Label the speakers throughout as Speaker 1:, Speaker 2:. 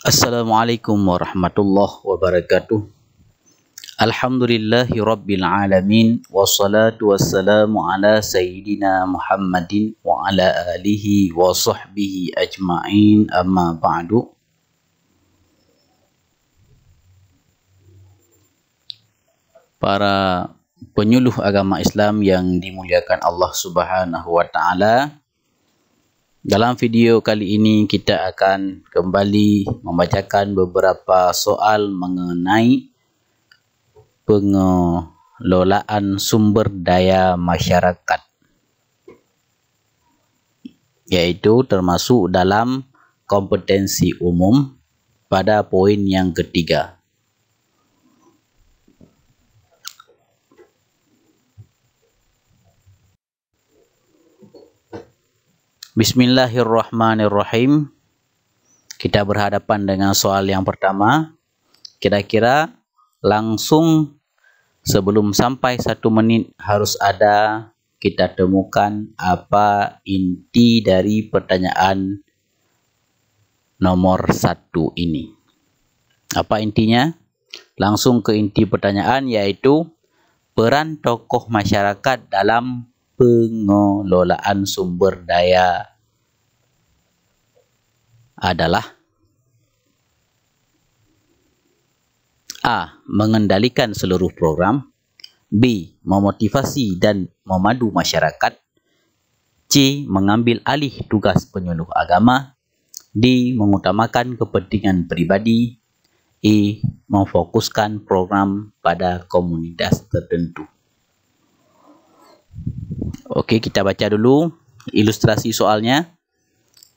Speaker 1: Assalamualaikum warahmatullahi wabarakatuh. Alhamdulillahi rabbil alamin. Wassalatu wassalamu ala sayyidina Muhammadin wa ala alihi wa sahbihi ajma'in, amma ba'du. Para penyuluh agama Islam yang dimuliakan Allah Subhanahu wa taala, dalam video kali ini kita akan kembali membacakan beberapa soal mengenai pengelolaan sumber daya masyarakat, yaitu termasuk dalam kompetensi umum pada poin yang ketiga. Bismillahirrahmanirrahim. Kita berhadapan dengan soal yang pertama. Kira-kira langsung sebelum sampai 1 menit harus ada kita temukan apa inti dari pertanyaan nomor 1 ini. Apa intinya? Langsung ke inti pertanyaan, yaitu peran tokoh masyarakat dalam pengelolaan sumber daya adalah: A. Mengendalikan seluruh program. B. Memotivasi dan memadu masyarakat. C. Mengambil alih tugas penyuluh agama. D. Mengutamakan kepentingan pribadi. E. Memfokuskan program pada komunitas tertentu. Okey, kita baca dulu ilustrasi soalnya.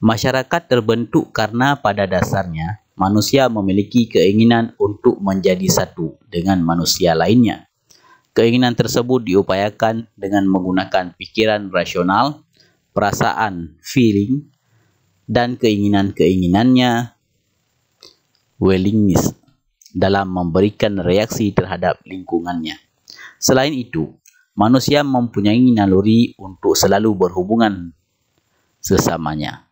Speaker 1: Masyarakat terbentuk karena pada dasarnya manusia memiliki keinginan untuk menjadi satu dengan manusia lainnya. Keinginan tersebut diupayakan dengan menggunakan pikiran rasional, perasaan, feeling, dan keinginan-keinginannya, willingness, dalam memberikan reaksi terhadap lingkungannya. Selain itu, manusia mempunyai naluri untuk selalu berhubungan sesamanya.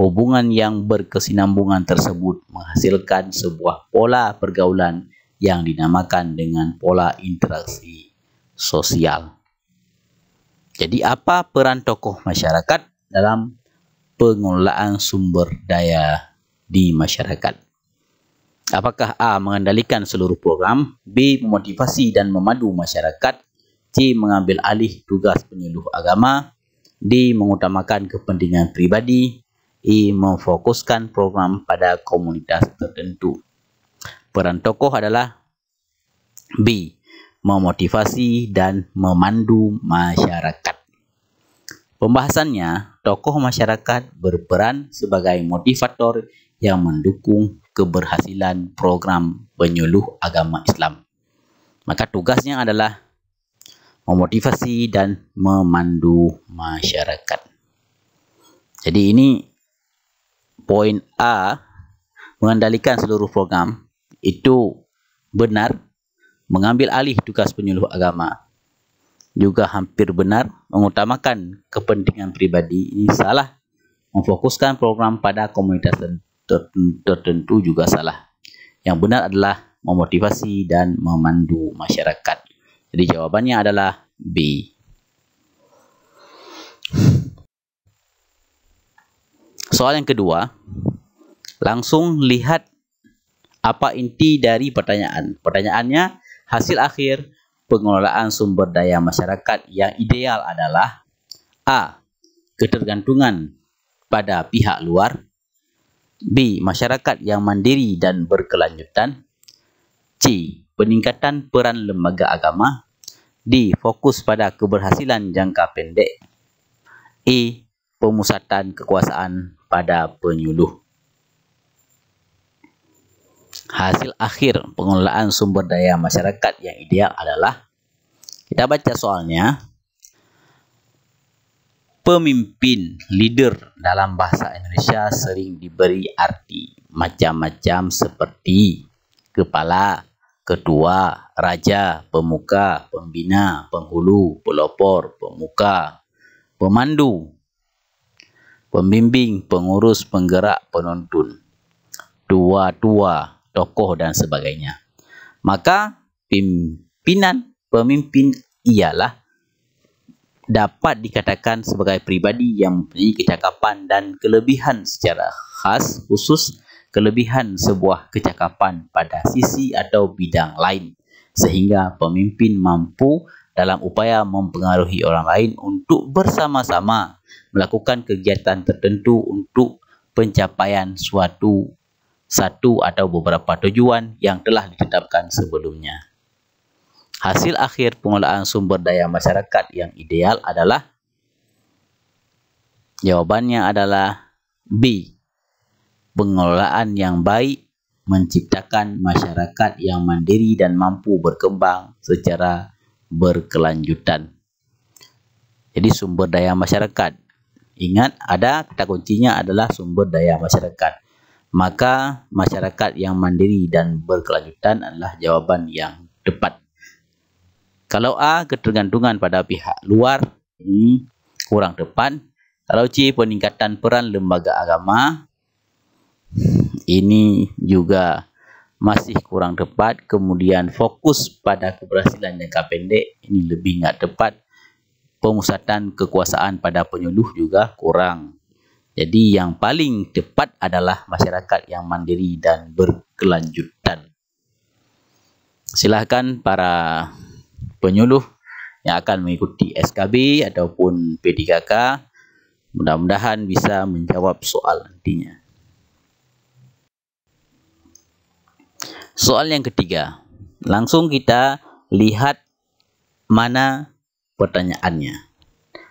Speaker 1: Hubungan yang berkesinambungan tersebut menghasilkan sebuah pola pergaulan yang dinamakan dengan pola interaksi sosial. Jadi, apa peran tokoh masyarakat dalam pengelolaan sumber daya di masyarakat? Apakah A. Mengendalikan seluruh program, B. Memotivasi dan memadu masyarakat, C. Mengambil alih tugas penyuluh agama, D. Mengutamakan kepentingan pribadi, E. Memfokuskan program pada komunitas tertentu. Peran tokoh adalah B. Memotivasi dan memandu masyarakat. Pembahasannya, tokoh masyarakat berperan sebagai motivator yang mendukung keberhasilan program penyuluh agama Islam. Maka tugasnya adalah memotivasi dan memandu masyarakat. Jadi ini poin A, mengendalikan seluruh program, itu benar. Mengambil alih tugas penyuluh agama juga hampir benar. Mengutamakan kepentingan pribadi, ini salah. Memfokuskan program pada komunitas tertentu juga salah. Yang benar adalah memotivasi dan memandu masyarakat. Jadi jawabannya adalah B. Soal yang kedua, langsung lihat apa inti dari pertanyaan. Pertanyaannya, hasil akhir pengelolaan sumber daya masyarakat yang ideal adalah A. Ketergantungan pada pihak luar. B. Masyarakat yang mandiri dan berkelanjutan. C. Peningkatan peran lembaga agama. D. Fokus pada keberhasilan jangka pendek. E. Pemusatan kekuasaan pada penyuluh. Hasil akhir pengelolaan sumber daya masyarakat yang ideal adalah, kita baca soalnya, pemimpin, leader dalam bahasa Indonesia sering diberi arti macam-macam seperti kepala, ketua, raja, pemuka, pembina, penghulu, pelopor, pemuka, pemandu, pembimbing, pengurus, penggerak, penuntun. tua-tua, tokoh dan sebagainya. Maka pemimpin ialah dapat dikatakan sebagai pribadi yang mempunyai kecakapan dan kelebihan secara khas, khusus kelebihan sebuah kecakapan pada sisi atau bidang lain, sehingga pemimpin mampu dalam upaya mempengaruhi orang lain untuk bersama-sama melakukan kegiatan tertentu untuk pencapaian satu atau beberapa tujuan yang telah ditetapkan sebelumnya. Hasil akhir pengelolaan sumber daya masyarakat yang ideal adalah, jawabannya adalah B. Pengelolaan yang baik menciptakan masyarakat yang mandiri dan mampu berkembang secara berkelanjutan. Jadi sumber daya masyarakat. Ingat, ada kata kuncinya adalah sumber daya masyarakat. Maka masyarakat yang mandiri dan berkelanjutan adalah jawaban yang tepat. Kalau A, ketergantungan pada pihak luar, ini kurang tepat. Kalau C, peningkatan peran lembaga agama, ini juga masih kurang tepat. Kemudian fokus pada keberhasilan jangka pendek, ini lebih nggak tepat. Pemusatan kekuasaan pada penyuluh juga kurang. Jadi yang paling tepat adalah masyarakat yang mandiri dan berkelanjutan. Silakan para penyuluh yang akan mengikuti SKB ataupun P3K, mudah-mudahan bisa menjawab soal nantinya. Soal yang ketiga, langsung kita lihat mana pertanyaannya.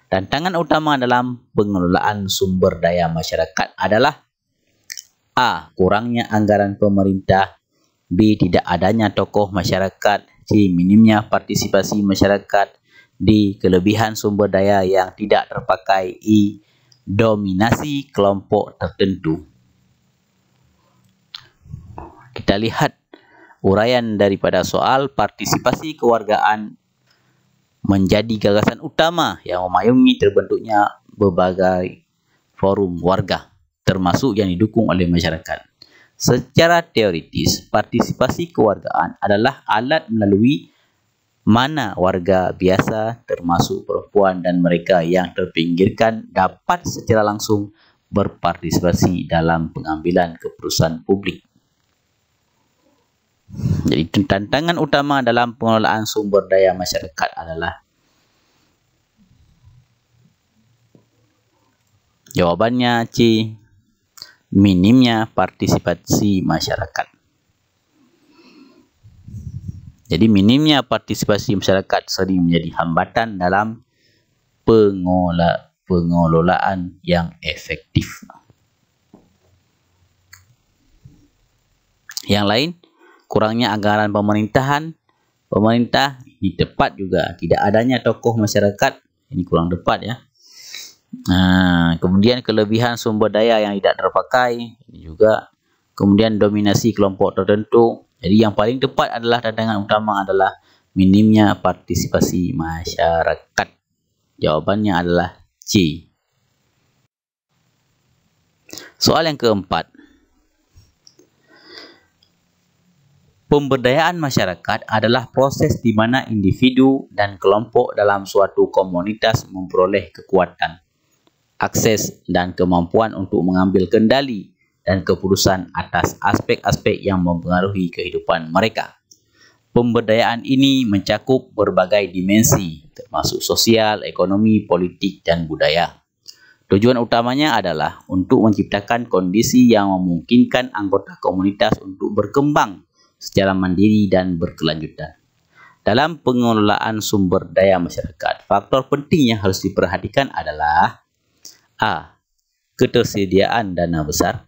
Speaker 1: Tantangan utama dalam pengelolaan sumber daya masyarakat adalah A. Kurangnya anggaran pemerintah, B. Tidak adanya tokoh masyarakat, C. Minimnya partisipasi masyarakat, D. Kelebihan sumber daya yang tidak terpakai, E. Dominasi kelompok tertentu. Kita lihat uraian daripada soal. Partisipasi kewargaan menjadi gagasan utama yang memayungi terbentuknya berbagai forum warga, termasuk yang didukung oleh masyarakat. Secara teoritis, partisipasi kewargaan adalah alat melalui mana warga biasa, termasuk perempuan dan mereka yang terpinggirkan, dapat secara langsung berpartisipasi dalam pengambilan keputusan publik. Jadi tantangan utama dalam pengelolaan sumber daya masyarakat adalah, jawabannya C. Minimnya partisipasi masyarakat. Jadi minimnya partisipasi masyarakat sering menjadi hambatan dalam pengelolaan yang efektif. Yang lain, kurangnya anggaran pemerintahan. Pemerintah, ini tepat juga. Tidak adanya tokoh masyarakat, ini kurang tepat ya. Kemudian kelebihan sumber daya yang tidak terpakai, ini juga. Kemudian dominasi kelompok tertentu. Jadi yang paling tepat adalah tantangan utama adalah minimnya partisipasi masyarakat. Jawabannya adalah C. Soal yang keempat. Pemberdayaan masyarakat adalah proses di mana individu dan kelompok dalam suatu komunitas memperoleh kekuatan, akses dan kemampuan untuk mengambil kendali dan keputusan atas aspek-aspek yang mempengaruhi kehidupan mereka. Pemberdayaan ini mencakup berbagai dimensi, termasuk sosial, ekonomi, politik, dan budaya. Tujuan utamanya adalah untuk menciptakan kondisi yang memungkinkan anggota komunitas untuk berkembang secara mandiri dan berkelanjutan. Dalam pengelolaan sumber daya masyarakat, faktor penting yang harus diperhatikan adalah A. Ketersediaan dana besar,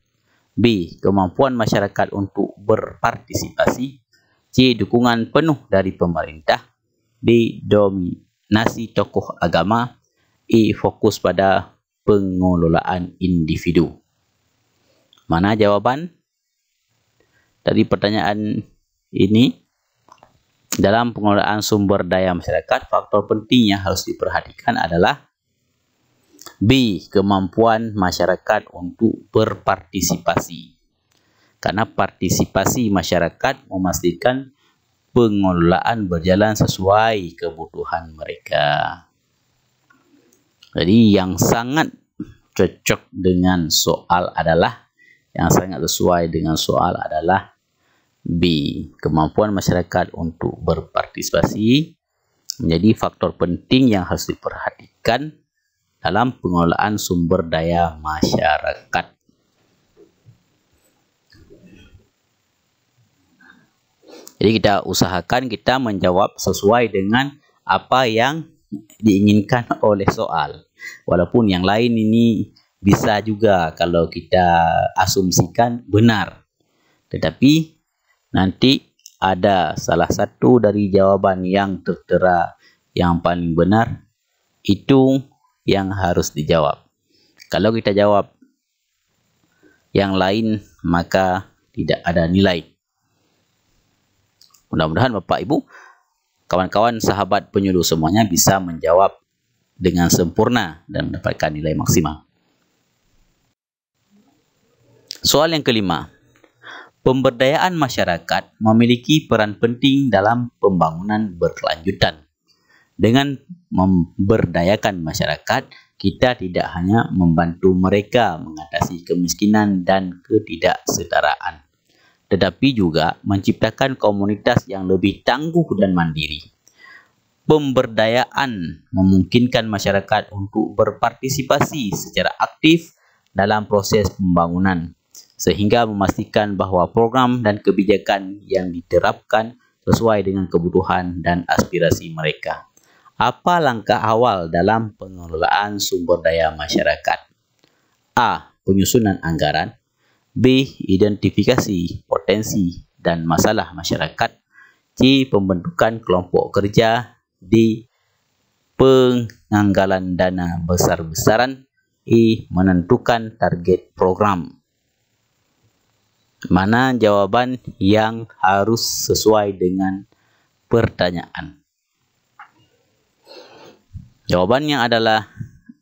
Speaker 1: B. Kemampuan masyarakat untuk berpartisipasi, C. Dukungan penuh dari pemerintah, D. Dominasi tokoh agama, E. Fokus pada pengelolaan individu. Mana jawaban dari pertanyaan ini? Dalam pengelolaan sumber daya masyarakat, faktor penting yang harus diperhatikan adalah B. Kemampuan masyarakat untuk berpartisipasi. karena partisipasi masyarakat memastikan pengelolaan berjalan sesuai kebutuhan mereka. Jadi yang sangat cocok dengan soal adalah, yang sangat sesuai dengan soal adalah B. Kemampuan masyarakat untuk berpartisipasi menjadi faktor penting yang harus diperhatikan dalam pengelolaan sumber daya masyarakat. Jadi kita usahakan kita menjawab sesuai dengan apa yang diinginkan oleh soal. Walaupun yang lain ini bisa juga kalau kita asumsikan benar. Tetapi nanti ada salah satu dari jawaban yang tertera yang paling benar, itu yang harus dijawab. Kalau kita jawab yang lain, maka tidak ada nilai. Mudah-mudahan Bapak Ibu, kawan-kawan sahabat penyuluh semuanya bisa menjawab dengan sempurna dan mendapatkan nilai maksimal. Soal yang kelima. Pemberdayaan masyarakat memiliki peran penting dalam pembangunan berkelanjutan. Dengan memberdayakan masyarakat, kita tidak hanya membantu mereka mengatasi kemiskinan dan ketidaksetaraan, tetapi juga menciptakan komunitas yang lebih tangguh dan mandiri. Pemberdayaan memungkinkan masyarakat untuk berpartisipasi secara aktif dalam proses pembangunan, sehingga memastikan bahawa program dan kebijakan yang diterapkan sesuai dengan kebutuhan dan aspirasi mereka. Apa langkah awal dalam pengelolaan sumber daya masyarakat? A. Penyusunan anggaran. B. Identifikasi potensi dan masalah masyarakat. C. Pembentukan kelompok kerja. D. Penganggalan dana besar-besaran. E. Menentukan target program. Mana jawaban yang harus sesuai dengan pertanyaan? Jawabannya adalah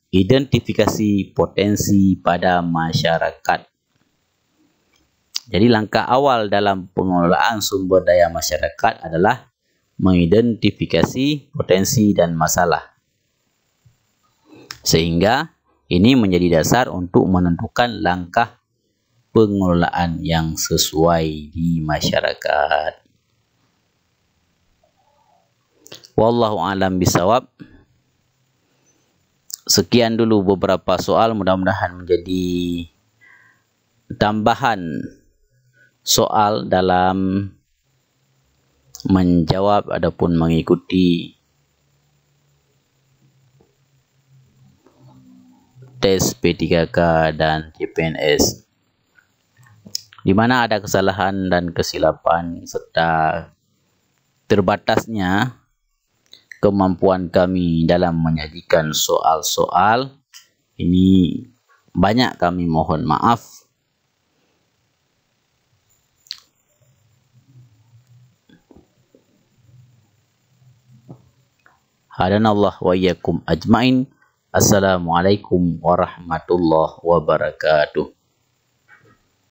Speaker 1: identifikasi potensi pada masyarakat. Jadi langkah awal dalam pengelolaan sumber daya masyarakat adalah mengidentifikasi potensi dan masalah. Sehingga ini menjadi dasar untuk menentukan langkah pengelolaan yang sesuai di masyarakat. Wallahu a'lam bishawab. Sekian dulu beberapa soal, mudah-mudahan menjadi tambahan soal dalam menjawab ataupun mengikuti tes P3K dan CPNS. Di mana ada kesalahan dan kesilapan serta terbatasnya kemampuan kami dalam menyajikan soal-soal ini, banyak kami mohon maaf. Hadanallah wa iyyakum ajmain. Assalamualaikum warahmatullahi wabarakatuh.